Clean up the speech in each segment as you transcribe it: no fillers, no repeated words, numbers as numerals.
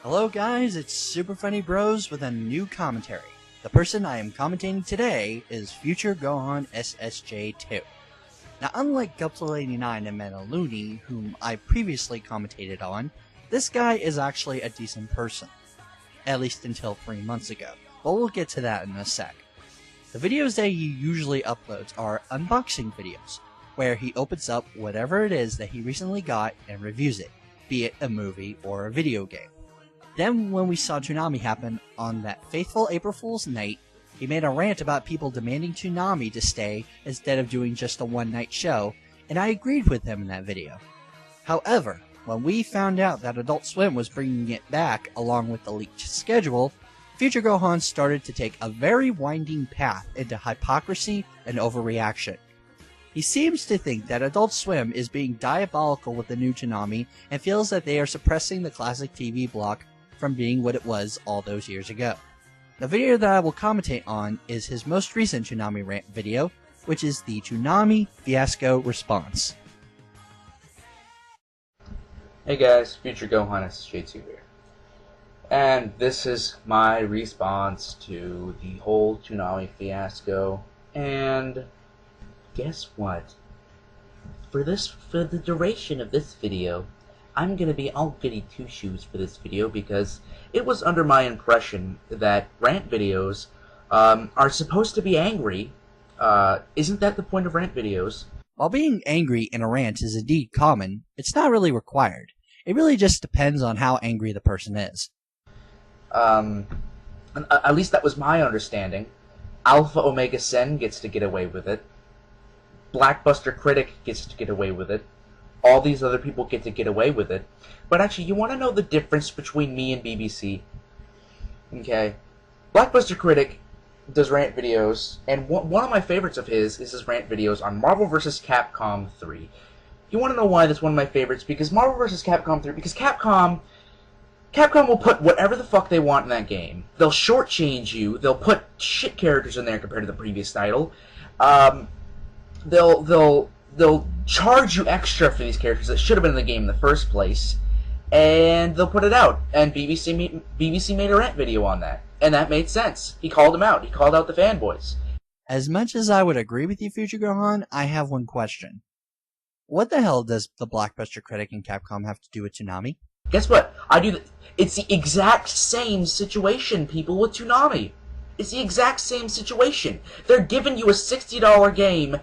Hello guys, it's SuperFunnyBros with a new commentary. The person I am commentating today is FutureGohanssJ2. Now unlike Gupsel89 and Metaluni, whom I previously commentated on, this guy is actually a decent person. At least until 3 months ago, but we'll get to that in a sec. The videos that he usually uploads are unboxing videos, where he opens up whatever it is that he recently got and reviews it, be it a movie or a video game. Then when we saw Toonami happen on that faithful April Fool's night, he made a rant about people demanding Toonami to stay instead of doing just a one-night show, and I agreed with him in that video. However, when we found out that Adult Swim was bringing it back along with the leaked schedule, FutureGohan started to take a very winding path into hypocrisy and overreaction. He seems to think that Adult Swim is being diabolical with the new Toonami and feels that they are suppressing the classic TV block from being what it was all those years ago. The video that I will commentate on is his most recent Toonami rant video, which is the Toonami Fiasco Response. Hey guys, FutureGohanssJ2 here. And this is my response to the whole Toonami fiasco. And guess what? For the duration of this video, I'm gonna be all goody two-shoes for this video because it was under my impression that rant videos are supposed to be angry. Isn't that the point of rant videos? While being angry in a rant is indeed common, it's not really required. It really just depends on how angry the person is. At least that was my understanding. Alpha Omega Sen gets to get away with it. Blackbuster Critic gets to get away with it. All these other people get to get away with it. But actually, you want to know the difference between me and BBC? Okay. Blackbuster Critic does rant videos, and one of my favorites of his is his rant videos on Marvel vs. Capcom 3. You want to know why that's one of my favorites? Because Marvel vs. Capcom 3, because Capcom will put whatever the fuck they want in that game. They'll shortchange you. They'll put shit characters in there compared to the previous title. They'll charge you extra for these characters that should have been in the game in the first place, and they'll put it out. And BBC made a rant video on that, and that made sense. He called them out. He called out the fanboys. As much as I would agree with you, FutureGohan, I have one question. What the hell does the Blockbuster Critic and Capcom have to do with Toonami? Guess what? It's the exact same situation, people, with Toonami. It's the exact same situation. They're giving you a $60 game,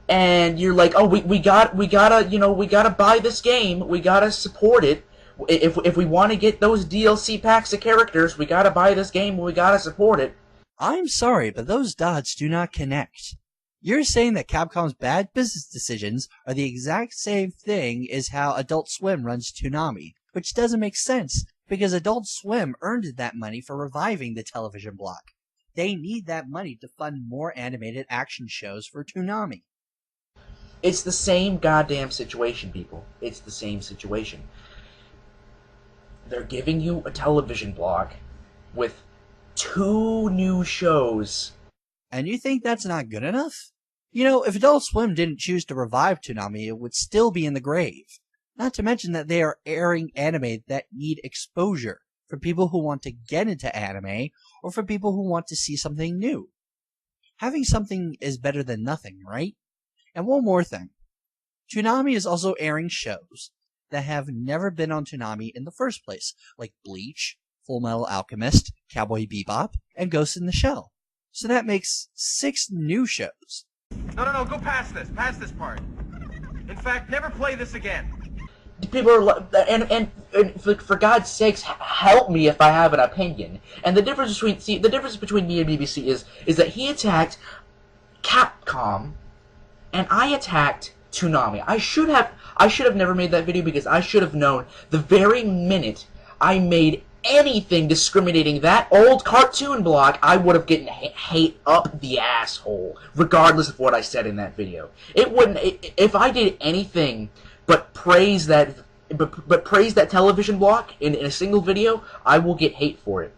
and you're like, oh, we gotta buy this game. We gotta support it. If we want to get those DLC packs of characters, we gotta buy this game. We gotta support it. I'm sorry, but those dots do not connect. You're saying that Capcom's bad business decisions are the exact same thing as how Adult Swim runs Toonami, which doesn't make sense, because Adult Swim earned that money for reviving the television block. They need that money to fund more animated action shows for Toonami. It's the same goddamn situation, people. It's the same situation. They're giving you a television block with 2 new shows. And you think that's not good enough? You know, if Adult Swim didn't choose to revive Toonami, it would still be in the grave. Not to mention that they are airing anime that need exposure for people who want to get into anime or for people who want to see something new. Having something is better than nothing, right? And one more thing. Toonami is also airing shows that have never been on Toonami in the first place, like Bleach, Fullmetal Alchemist, Cowboy Bebop, and Ghost in the Shell. So that makes 6 new shows. No, go past this part. In fact, never play this again. People are and for God's sakes, help me if I have an opinion. And the difference between me and BBC is that he attacked Capcom, and I attacked Toonami. I should have never made that video because I should have known the very minute I made anything discriminating that old cartoon block, I would have gotten hate up the asshole, regardless of what I said in that video. It wouldn't if I did anything but praise that television block in a single video, I will get hate for it.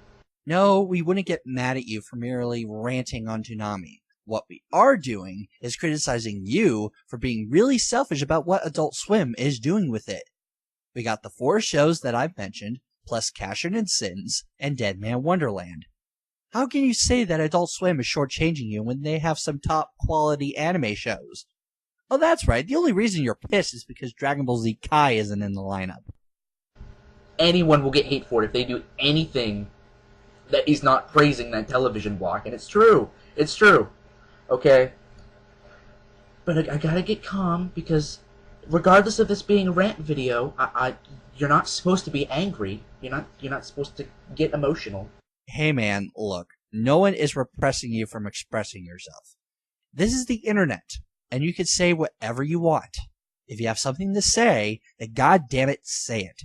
No, we wouldn't get mad at you for merely ranting on Toonami. What we are doing is criticizing you for being really selfish about what Adult Swim is doing with it. We got the 4 shows that I've mentioned, plus Cashin' and Sins, and Dead Man Wonderland. How can you say that Adult Swim is shortchanging you when they have some top quality anime shows? Oh, that's right, the only reason you're pissed is because Dragon Ball Z Kai isn't in the lineup. Anyone will get hate for it if they do anything that is not praising that television block, and it's true. It's true. Okay? But I gotta get calm, because regardless of this being a rant video, you're not supposed to be angry. You're not supposed to get emotional. Hey man, look, no one is repressing you from expressing yourself. This is the internet, and you can say whatever you want. If you have something to say, then goddammit, say it.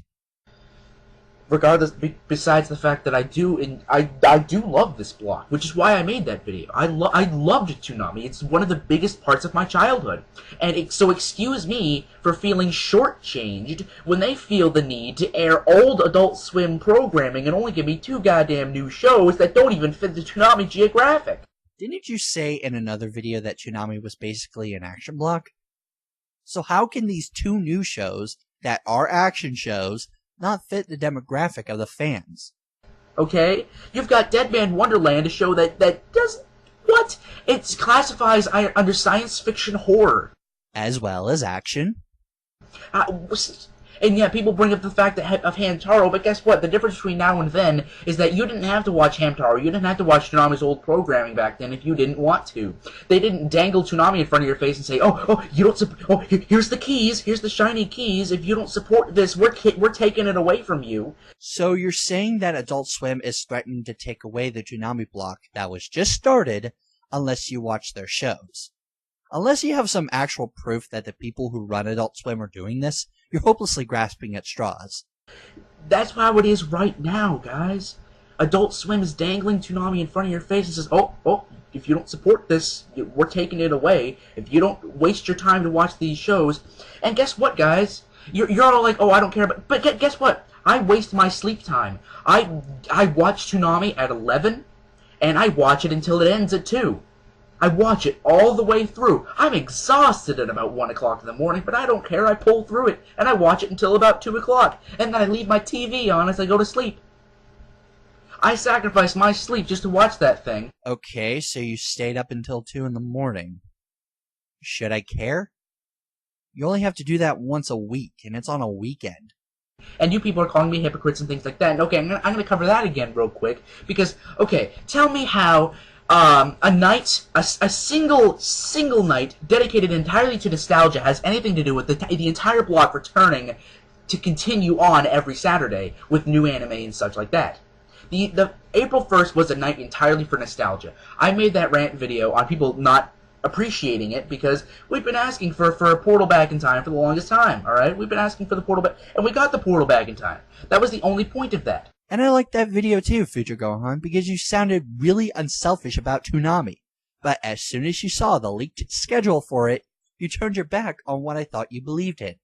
Regardless, besides the fact that I do love this block, which is why I made that video. I loved Toonami. It's one of the biggest parts of my childhood. And so excuse me for feeling shortchanged when they feel the need to air old Adult Swim programming and only give me 2 goddamn new shows that don't even fit the Toonami geographic. Didn't you say in another video that Toonami was basically an action block? So how can these 2 new shows that are action shows not fit the demographic of the fans? Okay? You've got Dead Man Wonderland, a show that does... What? It classifies under science fiction horror. As well as action. And yeah, people bring up the fact that of Hamtaro, but guess what? The difference between now and then is that you didn't have to watch Hamtaro. You didn't have to watch Toonami's old programming back then if you didn't want to. They didn't dangle Toonami in front of your face and say, you don't here's the keys, here's the shiny keys. If you don't support this, we're taking it away from you. So you're saying that Adult Swim is threatening to take away the Toonami block that was just started unless you watch their shows. Unless you have some actual proof that the people who run Adult Swim are doing this, you're hopelessly grasping at straws. That's how it is right now, guys. Adult Swim is dangling Toonami in front of your face and says, if you don't support this, we're taking it away. If you don't waste your time to watch these shows. And guess what, guys? You're all like, I don't care. But guess what? I waste my sleep time. I watch Toonami at 11, and I watch it until it ends at 2. I watch it all the way through. I'm exhausted at about 1 o'clock in the morning, but I don't care. I pull through it, and I watch it until about 2 o'clock, and then I leave my TV on as I go to sleep. I sacrifice my sleep just to watch that thing. Okay, so you stayed up until 2 in the morning. Should I care? You only have to do that once a week, and it's on a weekend. And you people are calling me hypocrites and things like that. And okay, I'm gonna cover that again real quick, because, okay, tell me how... a single night dedicated entirely to nostalgia has anything to do with the entire block returning to continue on every Saturday with new anime and such like that. The April 1st was a night entirely for nostalgia. I made that rant video on people not appreciating it because we've been asking for a portal back in time for the longest time, alright? We've been asking for the portal back, and we got the portal back in time. That was the only point of that. And I liked that video too, FutureGohan, because you sounded really unselfish about Toonami. But as soon as you saw the leaked schedule for it, you turned your back on what I thought you believed in.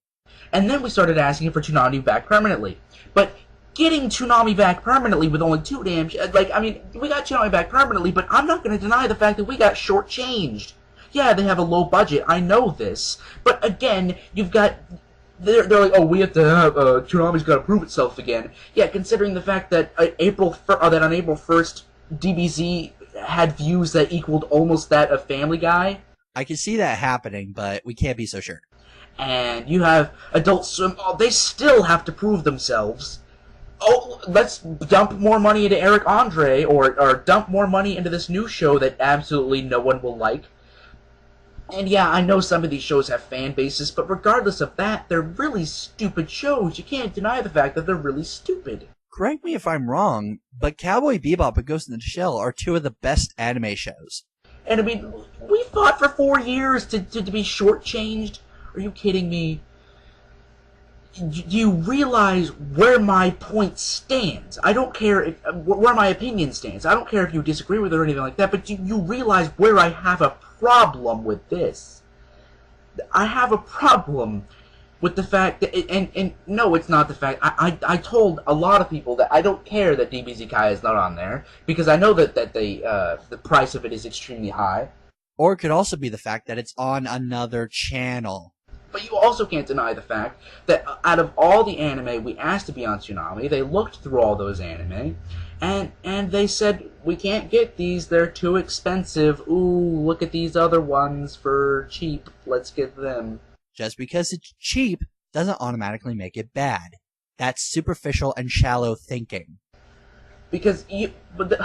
And then we started asking for Toonami back permanently. But getting Toonami back permanently with only 2 damn... we got Toonami back permanently, but I'm not going to deny the fact that we got shortchanged. Yeah, they have a low budget, I know this. But again, you've got... They're like, we have to have, Toonami's got to prove itself again. Yeah, considering the fact that on April 1st, DBZ had views that equaled almost that of Family Guy. I can see that happening, but we can't be so sure. And you have Adult Swim, they still have to prove themselves. Let's dump more money into Eric Andre, or dump more money into this new show that absolutely no one will like. And yeah, I know some of these shows have fan bases, but regardless of that, they're really stupid shows. You can't deny the fact that they're really stupid. Correct me if I'm wrong, but Cowboy Bebop and Ghost in the Shell are 2 of the best anime shows. And I mean, we fought for 4 years to be shortchanged? Are you kidding me? Do you realize where my point stands? I don't care where my opinion stands. I don't care if you disagree with it or anything like that, but you realize where I have a problem with this. I have a problem with the fact that, and no, it's not the fact, I told a lot of people that I don't care that DBZ Kai is not on there, because I know that the price of it is extremely high. Or it could also be the fact that it's on another channel. But you also can't deny the fact that out of all the anime we asked to be on Toonami, they looked through all those anime, and they said, we can't get these, they're too expensive. Ooh, look at these other ones for cheap, let's get them. Just because it's cheap doesn't automatically make it bad. That's superficial and shallow thinking. Because the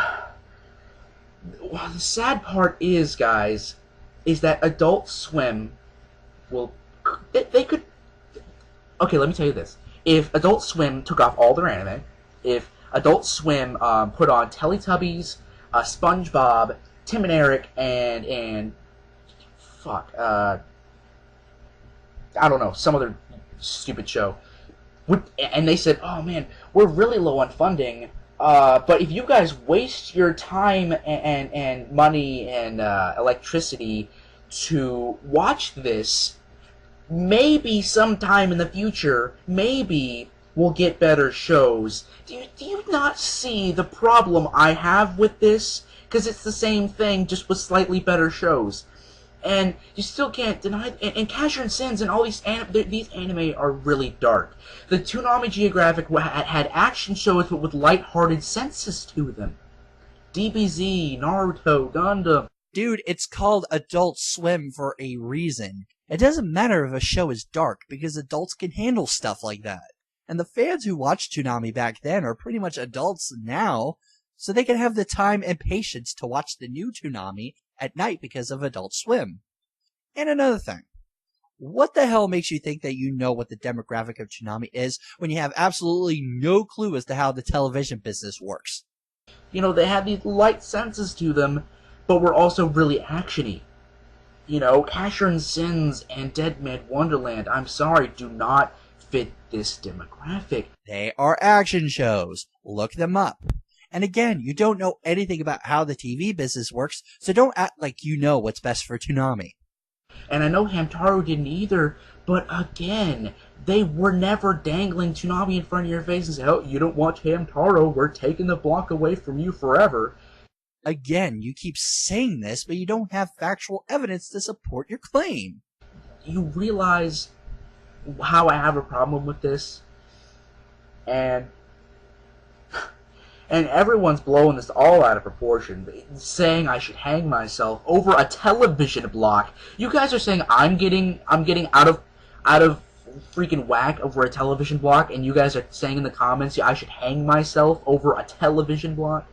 sad part is, guys, is that Adult Swim will... They could... Okay, let me tell you this. If Adult Swim took off all their anime, if Adult Swim put on Teletubbies, SpongeBob, Tim and Eric, and I don't know, some other stupid show, and they said, oh man, we're really low on funding, but if you guys waste your time and money and electricity to watch this, maybe sometime in the future, maybe we'll get better shows. Do you not see the problem I have with this? Because it's the same thing, just with slightly better shows. And you still can't deny... And Casher and Sins and all these anime are really dark. The Toonami Geographic had action shows with lighthearted senses to them. DBZ, Naruto, Gundam... Dude, it's called Adult Swim for a reason. It doesn't matter if a show is dark, because adults can handle stuff like that. And the fans who watched Toonami back then are pretty much adults now, so they can have the time and patience to watch the new Toonami at night because of Adult Swim. And another thing. What the hell makes you think that you know what the demographic of Toonami is when you have absolutely no clue as to how the television business works? You know, they had these light senses to them, but were also really actiony. You know, Casher and Sins and Dead Man Wonderland, I'm sorry, do not fit this demographic. They are action shows. Look them up. And again, you don't know anything about how the TV business works, so don't act like you know what's best for Toonami. And I know Hamtaro didn't either, but again, they were never dangling Toonami in front of your face and say, oh, you don't watch Hamtaro, we're taking the block away from you forever. Again, you keep saying this, but you don't have factual evidence to support your claim. You realize how I have a problem with this? And everyone's blowing this all out of proportion, saying I should hang myself over a television block. You guys are saying I'm getting out of freaking whack over a television block, and you guys are saying in the comments I should hang myself over a television block?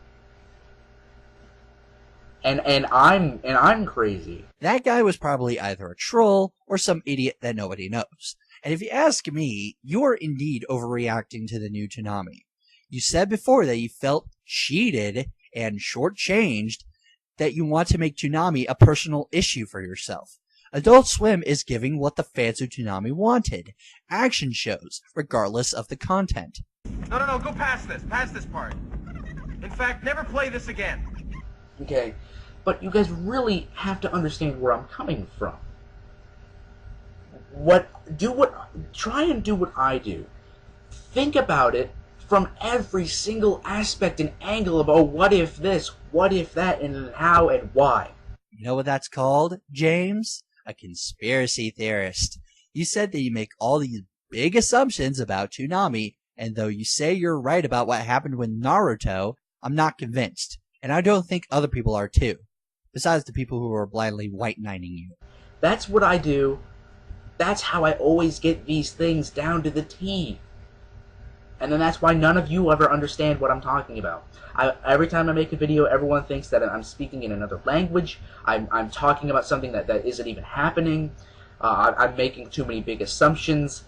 And I'm crazy. That guy was probably either a troll or some idiot that nobody knows. And if you ask me, you are indeed overreacting to the new Toonami. You said before that you felt cheated and shortchanged, that you want to make Toonami a personal issue for yourself. Adult Swim is giving what the fans of Toonami wanted. Action shows, regardless of the content. No, go past this part. In fact, never play this again. Okay, but you guys really have to understand where I'm coming from. Try and do what I do. Think about it from every single aspect and angle of, oh, what if this, what if that, and how and why. You know what that's called, James? A conspiracy theorist. You said that you make all these big assumptions about Toonami, and though you say you're right about what happened with Naruto, I'm not convinced. And I don't think other people are too. Besides the people who are blindly white-knighting you. That's what I do. That's how I always get these things down to the T. And then that's why none of you ever understand what I'm talking about. Every time I make a video, everyone thinks that I'm speaking in another language. I'm talking about something that isn't even happening. I'm making too many big assumptions.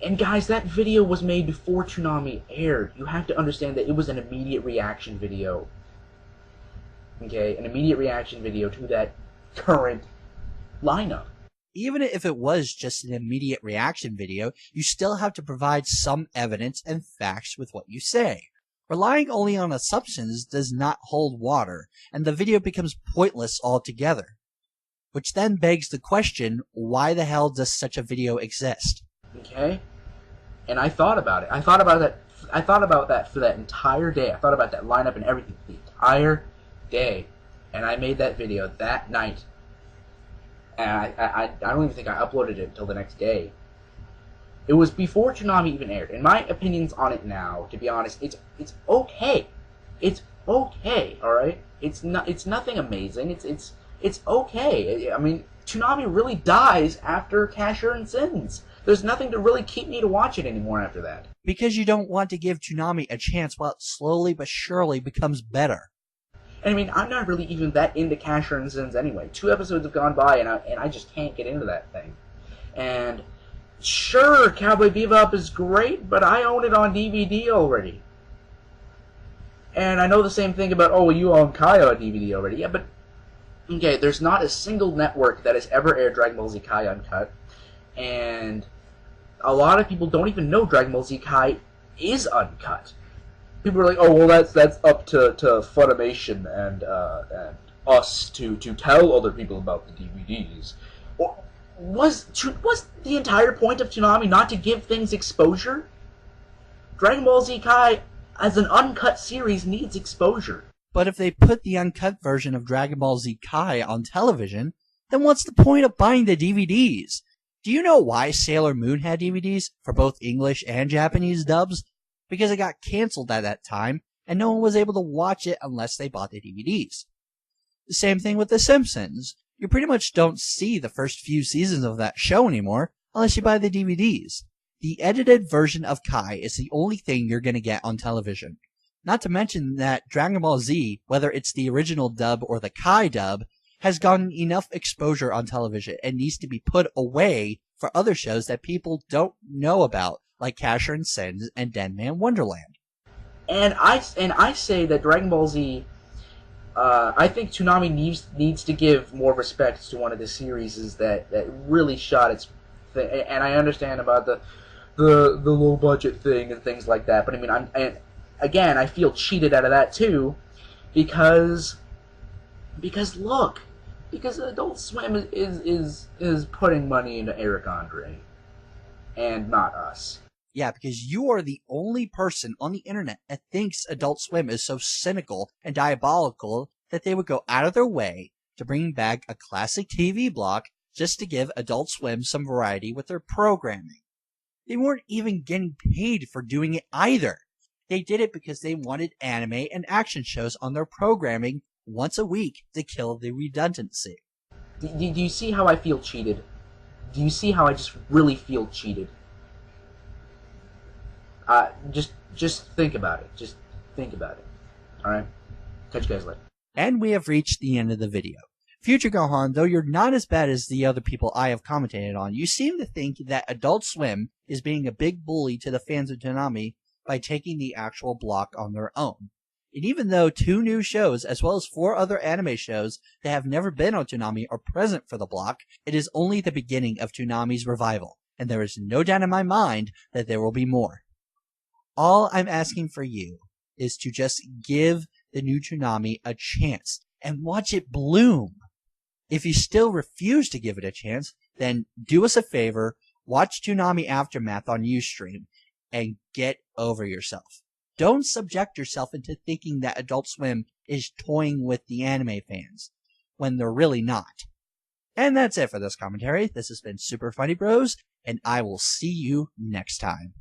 And guys, that video was made before Toonami aired. You have to understand that it was an immediate reaction video. Okay, an immediate reaction video to that current lineup. Even if it was just an immediate reaction video, you still have to provide some evidence and facts with what you say. Relying only on assumptions does not hold water, and the video becomes pointless altogether. Which then begs the question, why the hell does such a video exist? Okay? And I thought about it. I thought about that for that entire day. I thought about that lineup and everything the entire day. And I made that video that night. and I don't even think I uploaded it until the next day. It was before Toonami even aired. And my opinions on it now, to be honest, it's okay. It's okay, all right. It's nothing amazing. It's okay. I mean, Toonami really dies after Casher and Sins. There's nothing to really keep me to watch it anymore after that. Because you don't want to give Toonami a chance while it slowly but surely becomes better. And I mean, I'm not really even that into Casher and Sins anyway. 2 episodes have gone by, and I just can't get into that thing. And sure, Cowboy Bebop is great, but I own it on DVD already. And I know the same thing about, oh, well, you own Kai on DVD already. Yeah, but, okay, there's not a single network that has ever aired Dragon Ball Z Kai uncut. And a lot of people don't even know Dragon Ball Z Kai is uncut. People are like, oh, well, that's up to Funimation and us to tell other people about the DVDs. Was the entire point of Toonami not to give things exposure? Dragon Ball Z Kai, as an uncut series, needs exposure. But if they put the uncut version of Dragon Ball Z Kai on television, then what's the point of buying the DVDs? Do you know why Sailor Moon had DVDs for both English and Japanese dubs? Because it got canceled at that time, and no one was able to watch it unless they bought the DVDs. The same thing with The Simpsons. You pretty much don't see the first few seasons of that show anymore unless you buy the DVDs. The edited version of Kai is the only thing you're going to get on television. Not to mention that Dragon Ball Z, whether it's the original dub or the Kai dub, has gotten enough exposure on television and needs to be put away for other shows that people don't know about, like Casher and Sins and Denman Wonderland. And I say that Dragon Ball Z, I think Toonami needs to give more respect to one of the series that really shot its thing. And I understand about the low budget thing and things like that, but I mean, I feel cheated out of that too, because look, because Adult Swim is putting money into Eric Andre, and not us. Yeah, because you are the only person on the internet that thinks Adult Swim is so cynical and diabolical that they would go out of their way to bring back a classic TV block just to give Adult Swim some variety with their programming. They weren't even getting paid for doing it either. They did it because they wanted anime and action shows on their programming once a week to kill the redundancy. Do you see how I feel cheated? Do you see how I just really feel cheated? Just think about it. Just think about it. Alright? Catch you guys later. And we have reached the end of the video. Future Gohan, though you're not as bad as the other people I have commented on, you seem to think that Adult Swim is being a big bully to the fans of Toonami by taking the actual block on their own. And even though 2 new shows, as well as 4 other anime shows that have never been on Toonami are present for the block, it is only the beginning of Toonami's revival, and there is no doubt in my mind that there will be more. All I'm asking for you is to just give the new Toonami a chance and watch it bloom. If you still refuse to give it a chance, then do us a favor, watch Toonami Aftermath on Ustream, and get over yourself. Don't subject yourself into thinking that Adult Swim is toying with the anime fans, when they're really not. And that's it for this commentary. This has been SuperFunnyBros, and I will see you next time.